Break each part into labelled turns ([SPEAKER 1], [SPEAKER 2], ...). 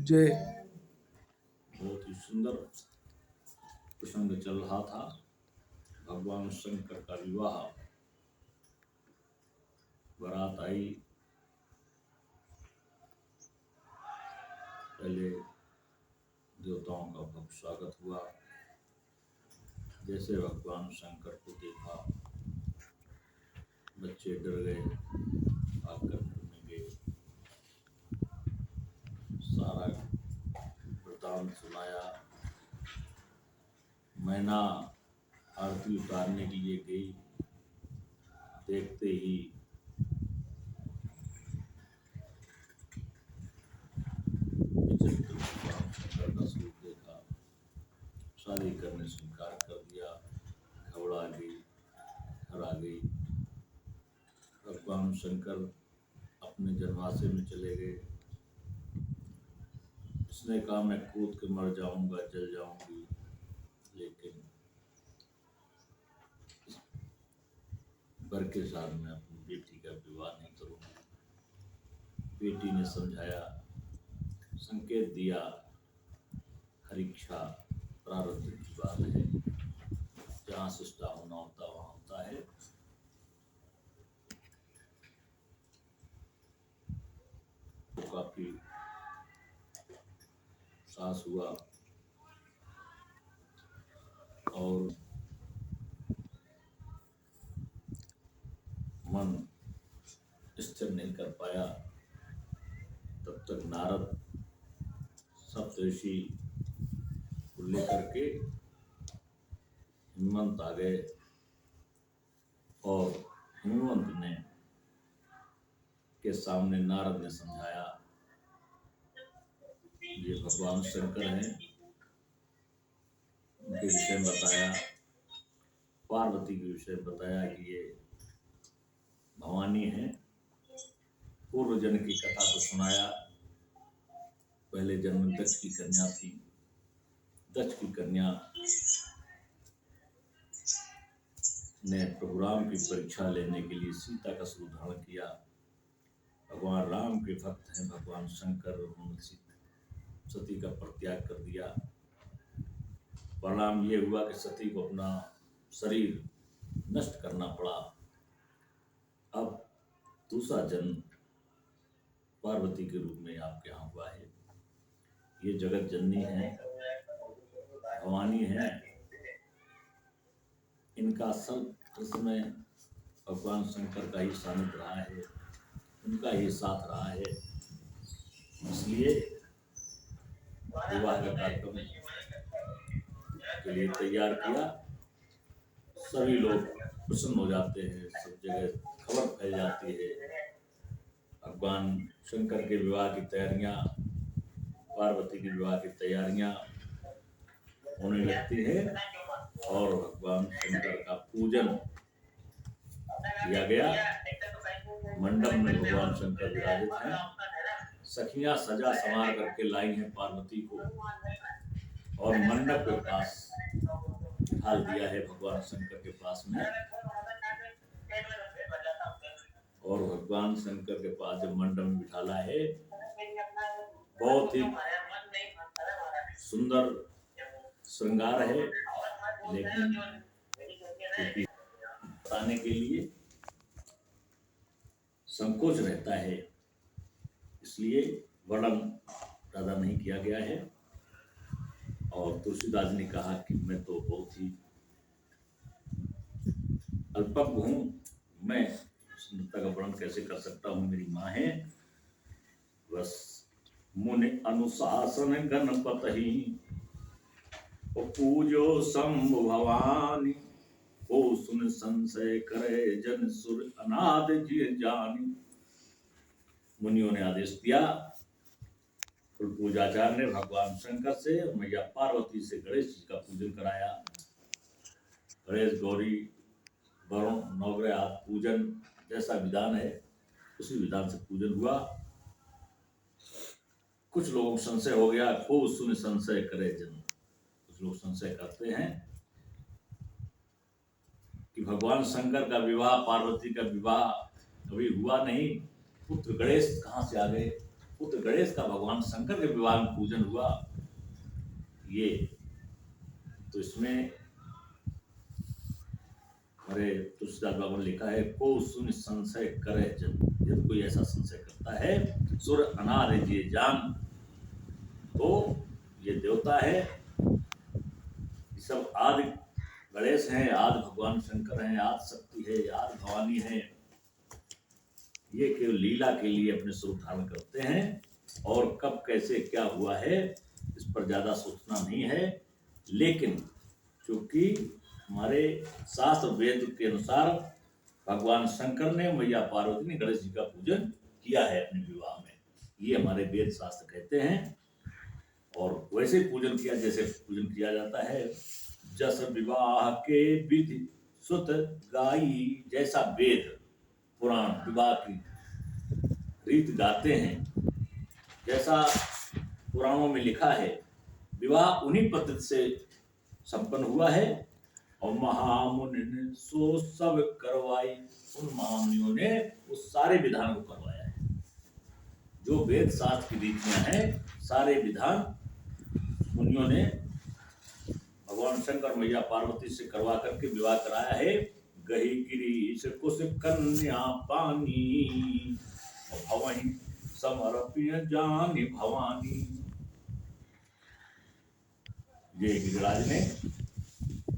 [SPEAKER 1] जय।
[SPEAKER 2] बहुत ही सुंदर प्रसंग चल रहा था। भगवान शंकर का विवाह। बारात आई, पहले देवताओं का भव्य स्वागत हुआ। जैसे भगवान शंकर को देखा, बच्चे डर गए, भागकर घर में गए। सारा वृतांत सुनाया। मैना आरती उतारने के लिए गई, देखते ही विचित्र भगवान शंकर का स्वरूप देखा। शादी करने से इनकार कर दिया, घबरा गई, घर आ गई। भगवान शंकर अपने जन्माशय में चले गए। उसने कहा मैं कूद के मर जाऊंगा, जल जाऊंगी, लेकिन वर के साथ मैं अपनी बेटी का विवाह नहीं करूंगा। बेटी ने समझाया, संकेत दिया, हरीक्षा प्रारब्ध की बात है, जहाँ सृष्टा होना होता वहां होता है। तो काफी सास हुआ और मन स्थिर नहीं कर पाया। तब तक नारद सप्तऋषि को लेकर के हिमवंत आ गए और हिमवंत ने के सामने नारद ने समझाया, ये भगवान शंकर हैं, उनके विषय में बताया। पार्वती के विषय में बताया कि ये भवानी है। पूर्व जन्म की कथा को सुनाया। पहले जन्म में दक्ष की कन्या थी। दक्ष की कन्या ने प्रभु राम की परीक्षा लेने के लिए सीता का स्वरूप धारण किया। भगवान राम के भक्त हैं भगवान शंकर, उन्होंने सती का परित्याग कर दिया। परिणाम ये हुआ कि सती को अपना शरीर नष्ट करना पड़ा। अब दूसरा जन्म पार्वती के रूप में आपके यहाँ हुआ है। ये जगत जननी है, भवानी है। इनका सब समय भगवान शंकर का ही सानिध्य रहा है, उनका ही साथ रहा है। इसलिए विवाह का कार्यक्रम के लिए तैयार किया। सभी लोग प्रसन्न हो जाते हैं, सब जगह खबर फैल जाती है। भगवान शंकर के विवाह की तैयारियां, पार्वती के विवाह की तैयारियां होने लगती है और भगवान शंकर का पूजन किया गया। मंडप में भगवान शंकर विराजित हैं। सखियां सजा संवार करके लाई हैं पार्वती को और मंडप के पास ढाल दिया है भगवान शंकर के पास में। और भगवान शंकर के पास जब मंडप में बिठाला है, बहुत ही सुंदर श्रृंगार है, लेकिन बताने के लिए संकोच रहता है, इसलिए वर्णन ज्यादा नहीं किया गया है। और तुलसीदास ने कहा कि मैं तो बहुत ही अल्पज्ञ हूँ, मैं सुंदरता का वर्णन कैसे कर सकता हूँ। मेरी माँ है। बस मुनि अनुशासन गणपति पूजो शंभु भवानी, ओ सुन संशय करे जन सुर अनाद जी जानी। मुनियों ने आदेश दिया। पूजाचार्य ने भगवान शंकर से मैया पार्वती से गणेश जी का पूजन कराया। गणेश गौरी वरुण नवग्रह आदि पूजन जैसा विधान है, उसी विधान से पूजन हुआ। कुछ लोगों को संशय हो गया, खूब सुन संशय करे जन। कुछ लोग संशय करते हैं कि भगवान शंकर का विवाह, पार्वती का विवाह कभी हुआ नहीं, पुत्र गणेश कहाँ से आ गए। पुत्र गणेश का भगवान शंकर के विवाह में पूजन हुआ। ये तो इसमें हमारे तुलसीदास बाबा ने लिखा है, को सुन संशय करे जन, यदि कोई ऐसा संशय करता है सुर अनार ये जान, तो ये देवता है, सब आदि गणेश हैं, आदि भगवान शंकर हैं, आदि शक्ति है, आदि भवानी है। ये केवल लीला के लिए अपने स्वरूप धारण करते हैं और कब कैसे क्या हुआ है इस पर ज्यादा सोचना नहीं है। लेकिन चूंकि हमारे शास्त्र वेद के अनुसार भगवान शंकर ने, मैया पार्वती ने गणेश जी का पूजन किया है अपने विवाह में, ये हमारे वेद शास्त्र कहते हैं। और वैसे पूजन किया जैसे पूजन किया जाता है। जस विवाह के विधि सुत गाई, जैसा वेद पुराण विवाह की रीत गाते हैं, जैसा पुराणों में लिखा है, विवाह उन्हीं पद्धति से संपन्न हुआ है। और महामुनि ने सो सब करवाई, उन महामुनियों ने उस सारे विधान को करवाया है। जो वेद शास्त्र की रीतियां हैं, सारे विधान मुनियों ने भगवान शंकर मैया पार्वती से करवा करके विवाह कराया है। गही गिरी से कुश कन्या पानी, भवहि समर्पिय जानी भवानी। ये गिरिराज ने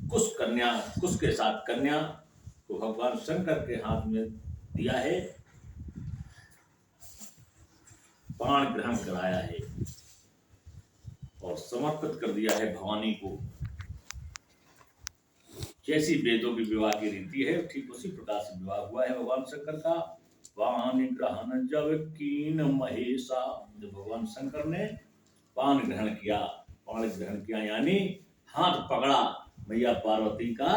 [SPEAKER 2] कुश के साथ कन्या को भगवान शंकर के हाथ में दिया है, पाण ग्रहण कराया है और समर्पित कर दिया है भवानी को। जैसी वेदों की विवाह की रीति है ठीक उसी प्रकार से विवाह हुआ है भगवान शंकर का। पान ग्रहण जब कीन महेशा, जब भगवान शंकर ने पान ग्रहण किया यानी हाथ पकड़ा मैया पार्वती का,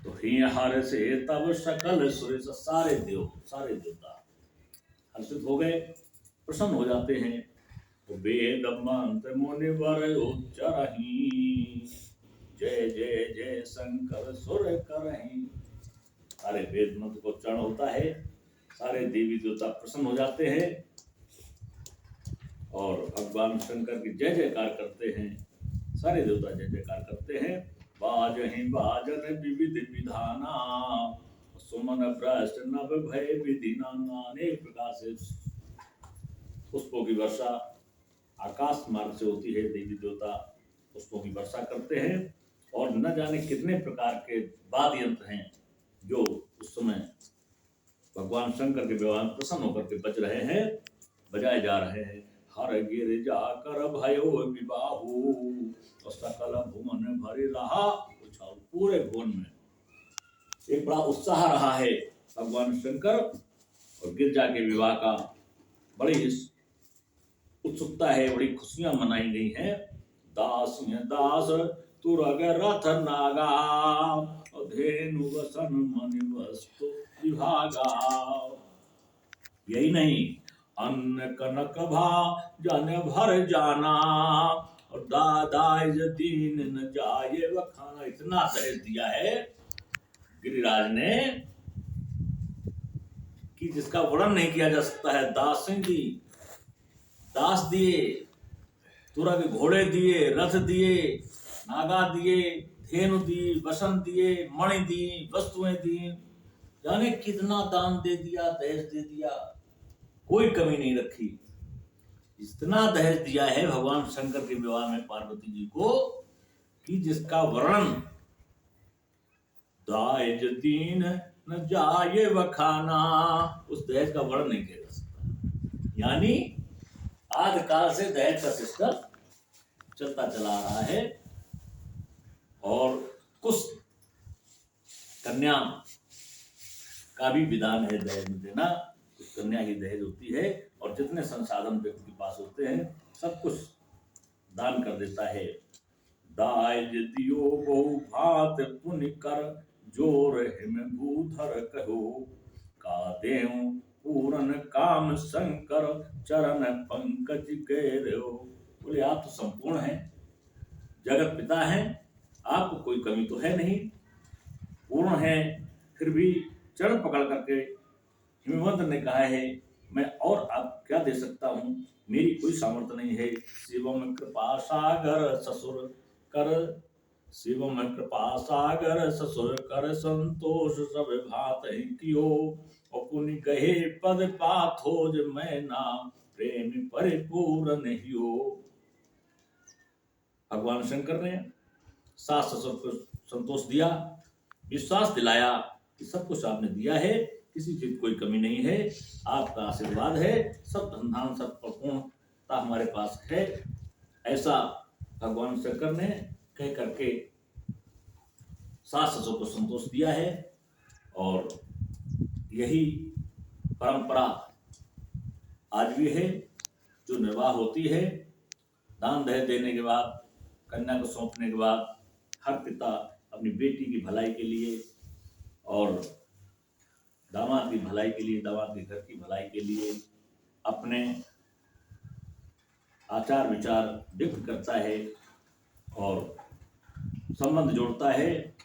[SPEAKER 2] तो हर से तब सकल सुरेश, सारे देवता हर्षित हो गए, प्रसन्न हो जाते हैं। तो वेद मंत्र मुनिवर उच्चरहि, जय जय जय शंकर सुर करहि। सारे वेद मंत्र को उच्चारण होता है, सारे देवी देवता प्रसन्न हो जाते हैं और भगवान शंकर की जय जयकार करते हैं। सारे देवता जय जयकार करते हैं। बाजहि बाजन विविध विधाना, सुमन भ्रष्ट नभ भय विधिना। अनेक प्रकार से पुष्पों की वर्षा आकाश मार्ग से होती है, देवी देवता पुष्पों की वर्षा करते हैं। और न जाने कितने प्रकार के वाद्य यंत्र हैं जो उस समय भगवान शंकर के विवाह में प्रसन्न होकर के बज रहे हैं, बजाए जा रहे हैं। हर गिर जाकर भयो विवाहु, और सकल भुवन भरे रहा उछाल। पूरे भुवन में एक बड़ा उत्साह रहा है भगवान शंकर और गिरजा के विवाह का। बड़ी उत्सुकता है, बड़ी खुशियां मनाई गई हैं। दास तुरग रथ नागा, धेनु वसन मणि वस्तु विभागा। यही नहीं, अन्न कनक भा जन भर जाना, और दादाइज दीन न जाए वखाना। इतना दहेज दिया है गिरिराज ने कि जिसका वर्णन नहीं किया जा सकता है। दास दिए, तुरग घोड़े दिए, रथ दिए, नागा दिए, धेनु दी, वसन दिए, मणि दी, वस्तुएं दी, जाने कितना दान दे दिया, दहेज दे दिया, कोई कमी नहीं रखी। इतना दहेज दिया है भगवान शंकर के विवाह में पार्वती जी को कि जिसका वर्णन दाइज दीन न जाए वखाना, उस दहेज का वर्णन नहीं किया जा सकता। यानी आदि काल से दहेज का सिस्टम चलता चला आ रहा है। और कुछ कन्या का भी विधान है दहेज में देना। कुछ कन्या ही दहेज होती है और जितने संसाधन व्यक्ति के पास होते हैं सब कुछ दान कर देता है। दाइज दियो बहु भात पुण्य कर, जोर हिम भूधर कहो, का देव पूरन काम शंकर, चरण पंकज गैरो। बोले आप तो संपूर्ण हैं, जगत पिता हैं, आपको कोई कमी तो है नहीं, पूर्ण है, फिर भी चरण पकड़ करके हिमवंत ने कहा है मैं और आप क्या दे सकता हूँ, मेरी कोई सामर्थ्य नहीं है। शिवम कृपा सागर ससुर कर, शिवम कृपा सागर ससुर कर, संतोष सब भात ही कियो, पुनि कहे पद पाथोज मैं नाम, प्रेम परिपूर्ण हियो। भगवान शंकर ने सास ससुर को संतोष दिया, विश्वास दिलाया कि सब कुछ आपने दिया है, किसी चीज कोई कमी नहीं है, आपका आशीर्वाद है, सब धन धान सब पूर्णता हमारे पास है। ऐसा भगवान शंकर ने कह करके सास ससुर को संतोष दिया है। और यही परंपरा आज भी है, जो निर्वाह होती है। दान दहेज देने के बाद, कन्या को सौंपने के बाद, हर पिता अपनी बेटी की भलाई के लिए और दामाद की भलाई के लिए, दामाद के घर की भलाई के लिए अपने आचार विचार व्यक्त करता है और संबंध जोड़ता है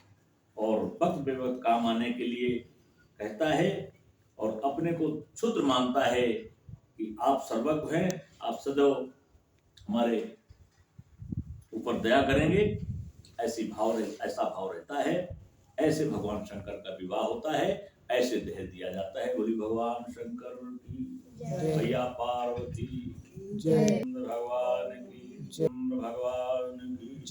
[SPEAKER 2] और वक्त बेवक्त काम आने के लिए कहता है और अपने को क्षुद्र मानता है कि आप सर्वज्ञ हैं, आप सदैव हमारे ऊपर दया करेंगे, ऐसा भाव रहता है। ऐसे भगवान शंकर का विवाह होता है, ऐसे दहेज दिया जाता है। बोली भगवान शंकर की, भैया पार्वती, भगवान की, भगवान की।